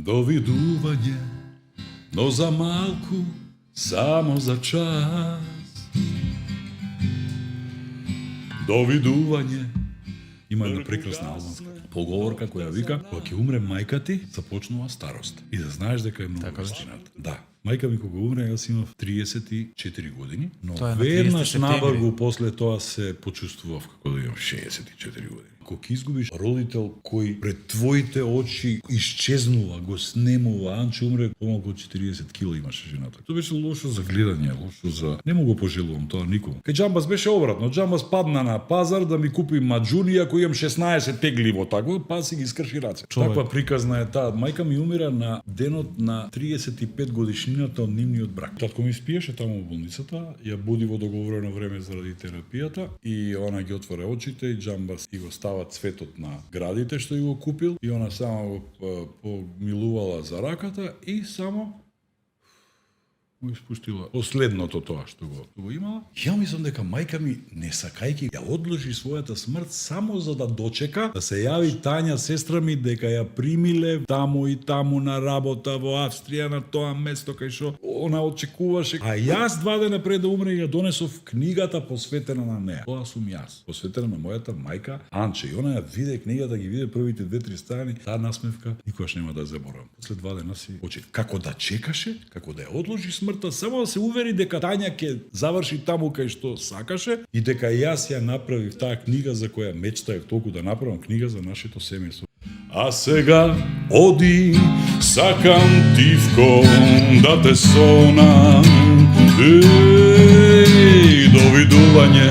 Довидување, но за малку, само за час. Довидување. Има една прекрасна албанска поговорка која вика: кога ќе умре мајка ти, започнува старост. И да знаеш дека е многу вистината. Да. Мајка ми кога умре, јас имав 34 години, но веднаш набргу после тоа се почувствував како да имам 64 години. Кога изгубиш родител кој пред твоите очи исчезнува, го снемува, Анче умре, помалку од 40 кила имаше жената. Тоа беше лошо за гледање, лошо за... Не му го пожелувам тоа никому. Кај Џамбас беше обратно. Џамбас падна на пазар да ми купи маџунија кој имам 16 тегливо, тако, па си ги скрши раце. Таква приказна е таа. Мајка ми умира на денот на 35 годишнината од нивниот брак. Татко ми спиеше таму во болницата, ја буди во договорено време заради терапијата и она ги отвора очите и Џамбас и го става цветот на градите што ја го купил и она само го помилувала за раката и само го испуштила последното тоа што го имала. Ја мислам дека мајка ми, не сакајки, ја одложи својата смрт само за да дочека да се јави Тања, сестра ми, дека ја примиле таму и таму на работа во Австрија, на тоа место кај што она очекуваше. А јас 2 дена пред да умре ја донесов книгата посветена на неа. Тоа сум јас, посветена на мојата мајка Анче. И она ја виде книгата, ги виде првите 2-3 страни, таа насмевка никогаш нема да заборавам. После 2 дена си очи како да чекаше, како да ја одложи смртта, само да се увери дека Тања ќе заврши таму кај што сакаше и дека јас ја направив таа книга за која мечтаев толку да направам, книга за нашето семејство. А сега оди, сакам тивко да те сонам, довидување,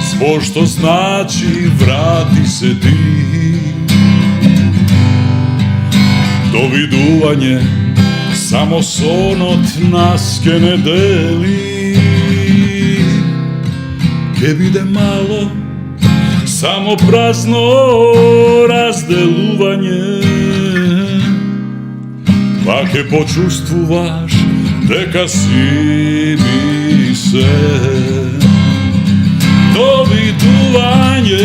збор што значи врати се ти. Довидување, само сонот нас ке не дели, ке биде мало, само празно разделување, па ке почувствуваш дека си ми се. Довидување.